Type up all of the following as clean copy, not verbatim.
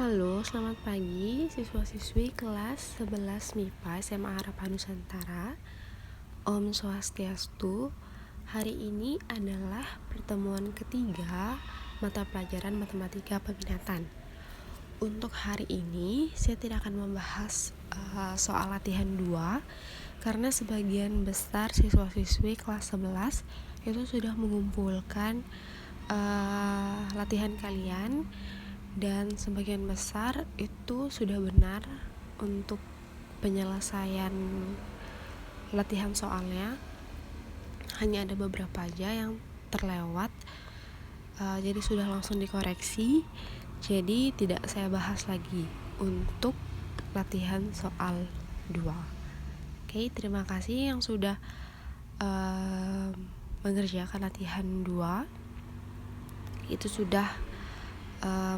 Halo, selamat pagi siswa-siswi kelas 11 MIPA SMA Harapan Nusantara. Om Swastiastu. Hari ini adalah pertemuan ketiga mata pelajaran matematika peminatan. Untuk hari ini saya tidak akan membahas soal latihan 2 karena sebagian besar siswa-siswi kelas 11 itu sudah mengumpulkan latihan kalian, dan sebagian besar itu sudah benar untuk penyelesaian latihan soalnya. Hanya ada beberapa aja yang terlewat, jadi sudah langsung dikoreksi, jadi tidak saya bahas lagi untuk latihan soal 2. Oke, terima kasih yang sudah mengerjakan latihan 2. Itu sudah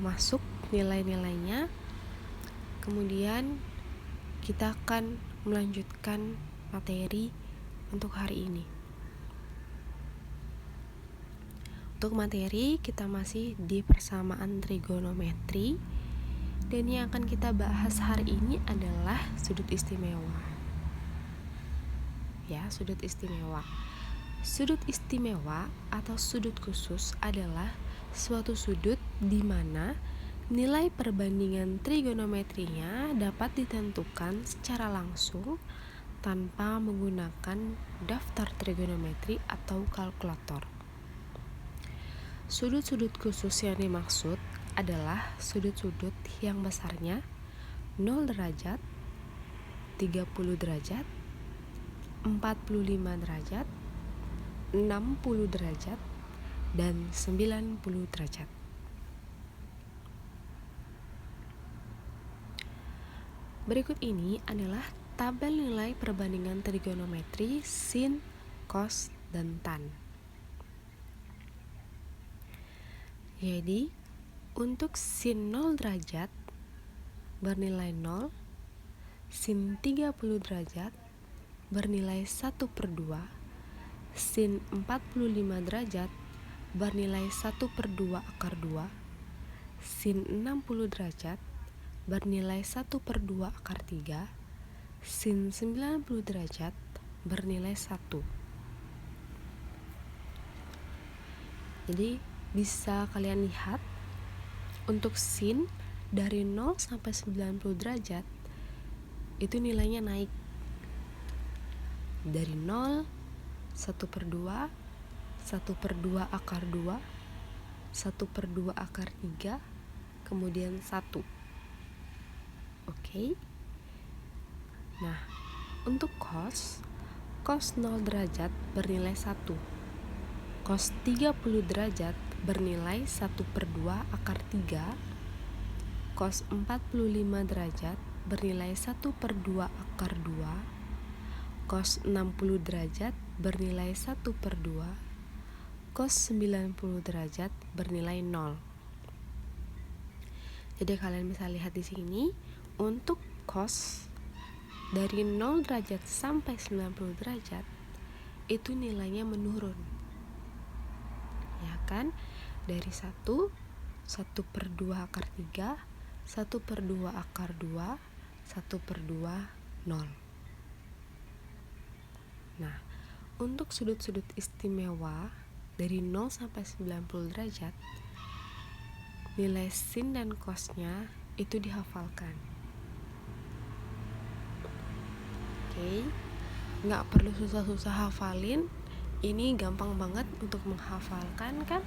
masuk nilai-nilainya. Kemudian kita akan melanjutkan materi untuk hari ini. Untuk materi kita masih di persamaan trigonometri, dan yang akan kita bahas hari ini adalah sudut istimewa. Ya, sudut istimewa. Sudut istimewa atau sudut khusus adalah suatu sudut di mana nilai perbandingan trigonometrinya dapat ditentukan secara langsung tanpa menggunakan daftar trigonometri atau kalkulator. Sudut-sudut khusus yang dimaksud adalah sudut-sudut yang besarnya 0 derajat, 30 derajat, 45 derajat, 60 derajat, dan 90 derajat. Berikut ini adalah tabel nilai perbandingan trigonometri sin, cos, dan tan. Jadi, untuk sin 0 derajat bernilai 0, sin 30 derajat bernilai 1/2, sin 45 derajat bernilai 1/2 akar 2, sin 60 derajat bernilai 1/2 akar 3, sin 90 derajat bernilai 1. Jadi bisa kalian lihat untuk sin dari 0 sampai 90 derajat itu nilainya naik dari 0, 1/2, 1/2 akar 2, 1/2 akar 3, kemudian 1. Oke. Nah, untuk cos 0 derajat bernilai 1. Cos 30 derajat bernilai 1/2 akar 3. Cos 45 derajat bernilai 1/2 akar 2. Cos 60 derajat bernilai 1/2, cos 90 derajat bernilai 0. Jadi kalian bisa lihat di sini untuk cos dari 0 derajat sampai 90 derajat itu nilainya menurun. Ya kan? Dari 1, 1/2 akar 3, 1/2 akar 2, 1/2, 0. Nah, untuk sudut-sudut istimewa dari 0 sampai 90 derajat, nilai sin dan cosnya itu dihafalkan. Oke, nggak perlu susah-susah hafalin, ini gampang banget untuk menghafalkan kan.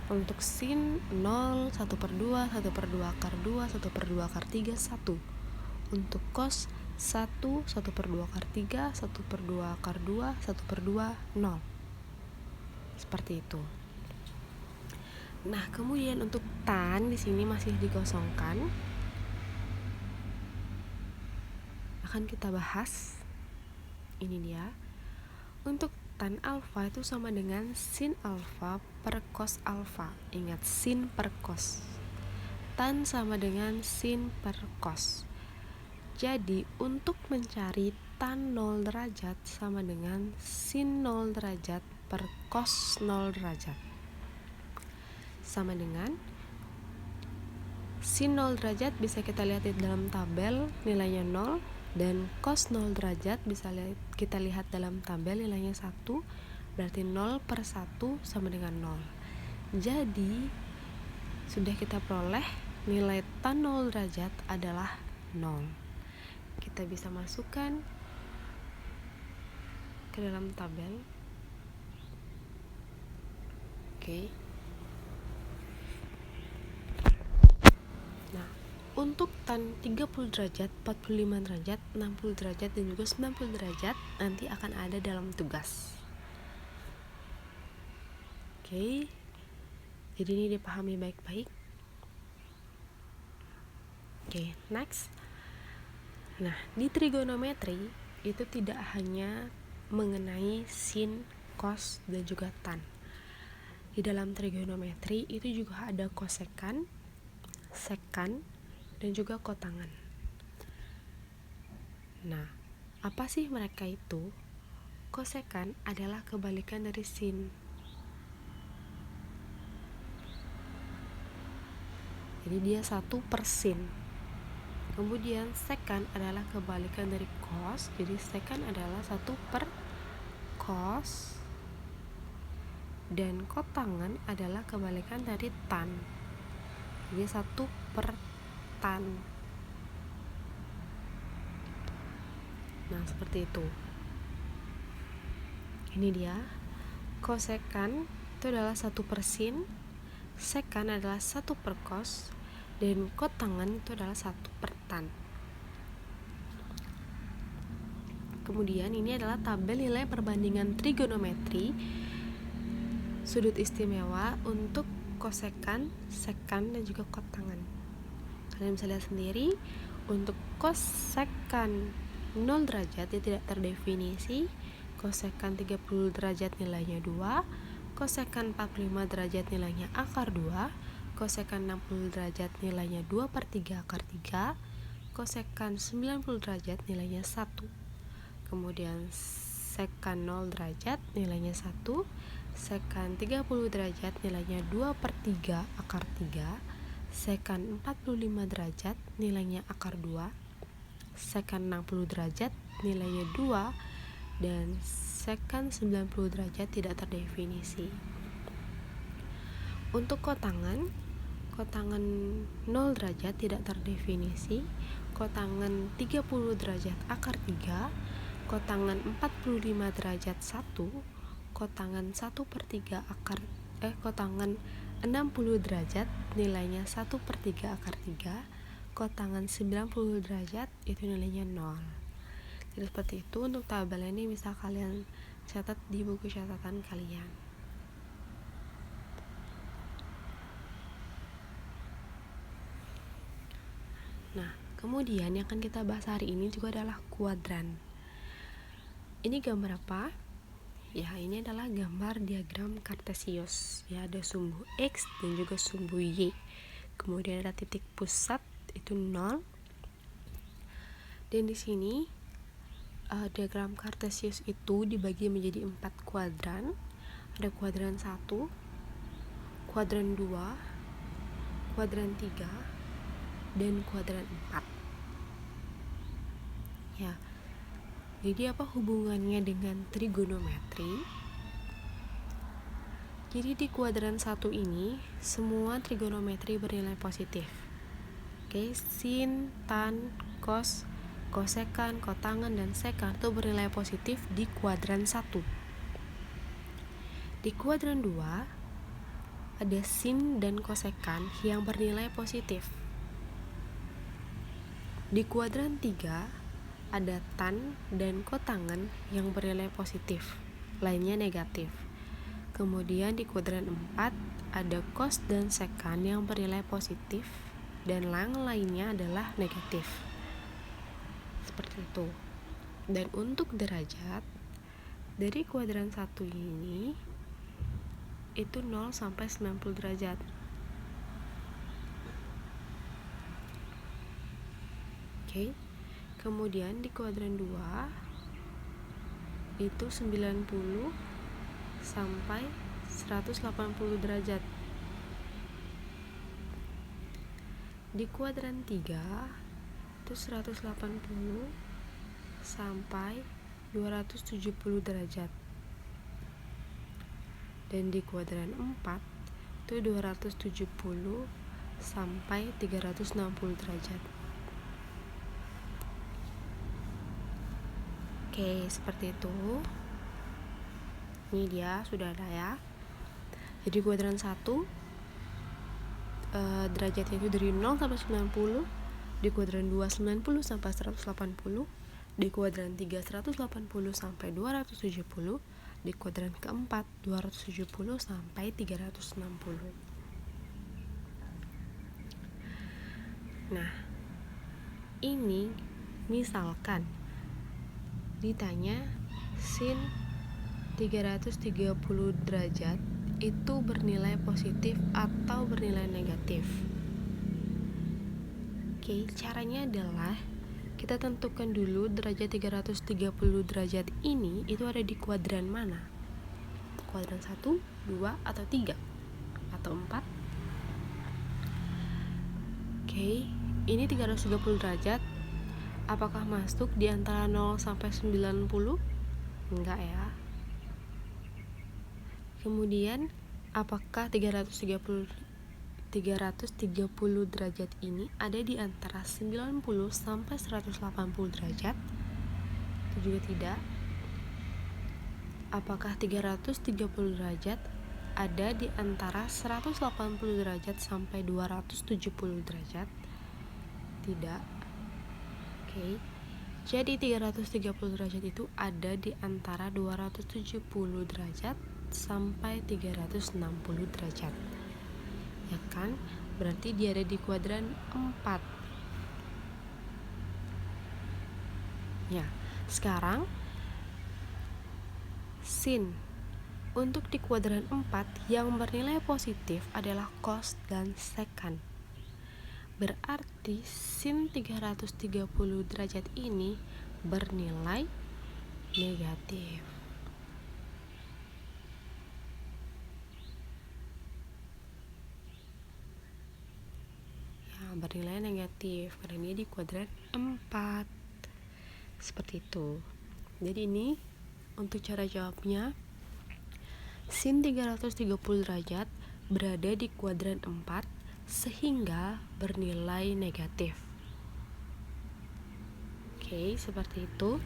Untuk sin 0, 1/2, 1/2 akar 2, 1/2 akar 3, 1. Untuk cos 1, 1/2 akar 3, 1/2 akar 2, 1/2, 0. Seperti itu. Nah, kemudian untuk tan di sini masih dikosongkan. Akan kita bahas. Ini dia. Untuk tan alfa itu sama dengan sin alfa per cos alfa. Ingat, sin per cos. Tan sama dengan sin per cos. Jadi, untuk mencari tan 0 derajat sama dengan sin 0 derajat per cos 0 derajat. Sama dengan sin 0 derajat bisa kita lihat di dalam tabel nilainya 0, dan cos 0 derajat bisa kita lihat dalam tabel nilainya 1, berarti 0 per 1 sama dengan 0. Jadi sudah kita peroleh nilai tan 0 derajat adalah 0. Kita bisa masukkan ke dalam tabel. Oke. Nah, untuk tan 30 derajat, 45 derajat, 60 derajat, dan juga 90 derajat nanti akan ada dalam tugas. Oke. Jadi ini dipahami baik-baik. Oke, next. Nah, di trigonometri itu tidak hanya mengenai sin, cos, dan juga tan. Di dalam trigonometri itu juga ada kosekan, sekan, dan juga kotangan. Nah, apa sih mereka itu? Kosekan adalah kebalikan dari sin. Jadi dia 1 per sin. Kemudian sekan adalah kebalikan dari cos. Jadi sekan adalah 1 per cos. Dan kotangan adalah kebalikan dari tan. Jadi 1 per tan. Nah, seperti itu. Ini dia. Kosekan itu adalah 1 per sin, sekan adalah 1 per cos, dan kotangan itu adalah 1 per tan. Kemudian ini adalah tabel nilai perbandingan trigonometri sudut istimewa untuk kosekan, sekan, dan juga kotangan. Kalian bisa lihat sendiri, untuk kosekan 0 derajat dia tidak terdefinisi, kosekan 30 derajat nilainya 2, kosekan 45 derajat nilainya akar 2, kosekan 60 derajat nilainya 2 per 3 akar 3, kosekan 90 derajat nilainya 1. Kemudian sekan 0 derajat nilainya 1, sekan 30 derajat nilainya 2 per 3 akar 3, sekan 45 derajat nilainya akar 2, sekan 60 derajat nilainya 2, dan sekan 90 derajat tidak terdefinisi. Untuk kotangan 0 derajat tidak terdefinisi, kotangan 30 derajat akar 3, kotangan 45 derajat 1, kotangan 1 per 3 kotangan 60 derajat nilainya 1 per 3 akar 3, kotangan 90 derajat itu nilainya 0. Jadi seperti itu. Untuk tabel ini bisa kalian catat di buku catatan kalian. Nah, kemudian yang akan kita bahas hari ini juga adalah kuadran. Ini gambar apa? Ya, ini adalah gambar diagram kartesius. Ya, ada sumbu X dan juga sumbu Y. Kemudian ada titik pusat itu 0. Dan di sini diagram kartesius itu dibagi menjadi 4 kuadran. Ada kuadran 1, kuadran 2, kuadran 3, dan kuadran 4. Ya. Jadi apa hubungannya dengan trigonometri? Jadi di kuadran 1 ini semua trigonometri bernilai positif. Oke, sin, tan, cos, kosekan, kotangan, dan sekan itu bernilai positif di kuadran 1. Di kuadran 2 ada sin dan kosekan yang bernilai positif. Di kuadran 3 ada tan dan kotangan yang bernilai positif, lainnya negatif. Kemudian di kuadran 4 ada cos dan sekan yang bernilai positif dan lainnya adalah negatif. Seperti itu. Dan untuk derajat dari kuadran 1 ini itu 0 sampai 90 derajat. Oke. Kemudian di kuadran 2 itu 90 sampai 180 derajat. Di kuadran 3 itu 180 sampai 270 derajat. Dan di kuadran 4 itu 270 sampai 360 derajat. Oke, seperti itu. Ini dia sudah ada ya. Jadi kuadran 1 derajatnya itu dari 0 sampai 90. Di kuadran 2 90 sampai 180. Di kuadran 3 180 sampai 270. Di kuadran keempat 270 sampai 360. Nah, ini misalkan ditanya sin 330 derajat itu bernilai positif atau bernilai negatif. Oke, caranya adalah kita tentukan dulu derajat 330 derajat ini itu ada di kuadran mana? Kuadran 1, 2, atau 3? Atau 4? Oke, ini 330 derajat. Apakah masuk di antara 0 sampai 90? Enggak ya. Kemudian, apakah 330 derajat ini ada di antara 90 sampai 180 derajat? Itu juga tidak. Apakah 330 derajat ada di antara 180 derajat sampai 270 derajat? Tidak. Oke. Jadi 330 derajat itu ada di antara 270 derajat sampai 360 derajat. Ya kan? Berarti dia ada di kuadran 4. Ya, sekarang sin untuk di kuadran 4 yang bernilai positif adalah cos dan secant. Berarti sin 330 derajat ini bernilai negatif. Ya, bernilai negatif karena ini di kuadran 4. Seperti itu. Jadi ini untuk cara jawabnya, sin 330 derajat berada di kuadran 4 sehingga bernilai negatif. Oke, seperti itu.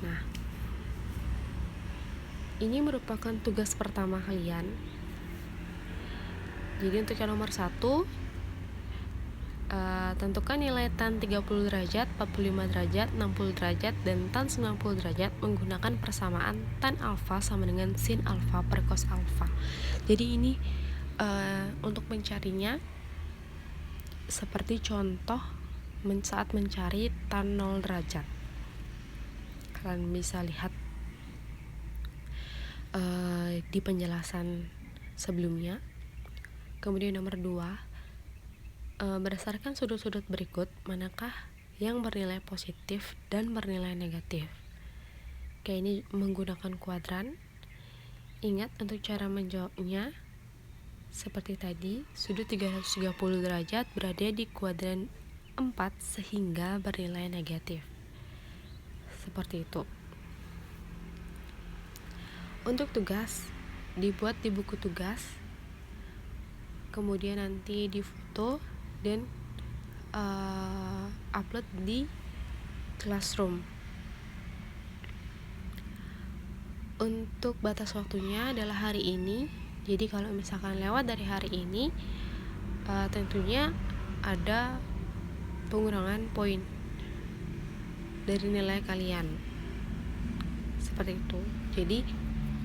Nah, ini merupakan tugas pertama kalian. Jadi untuk yang nomor 1, tentukan nilai tan 30 derajat, 45 derajat, 60 derajat, dan tan 90 derajat menggunakan persamaan tan alfa sama dengan sin alfa per cos alfa. Jadi ini untuk mencarinya seperti contoh saat mencari tan 0 derajat. Kalian bisa lihat di penjelasan sebelumnya. Kemudian nomor 2, berdasarkan sudut-sudut berikut, manakah yang bernilai positif dan bernilai negatif? Oke, ini menggunakan kuadran. Ingat untuk cara menjawabnya seperti tadi, sudut 330 derajat berada di kuadran 4 sehingga bernilai negatif. Seperti itu. Untuk tugas, dibuat di buku tugas, kemudian nanti difoto dan upload di Classroom. Untuk batas waktunya adalah hari ini. Jadi kalau misalkan lewat dari hari ini, tentunya ada pengurangan poin dari nilai kalian. Seperti itu. Jadi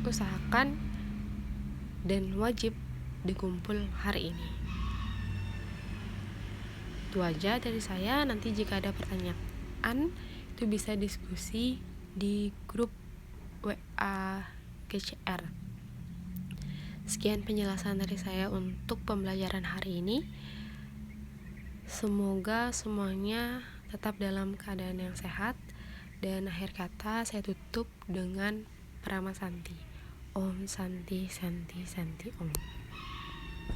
usahakan dan wajib dikumpul hari ini. Itu aja dari saya. Nanti jika ada pertanyaan itu bisa diskusi di grup WA GCR. Sekian penjelasan dari saya untuk pembelajaran hari ini. Semoga semuanya tetap dalam keadaan yang sehat. Dan akhir kata saya tutup dengan Paramasanti. Om Santi Santi Santi Om.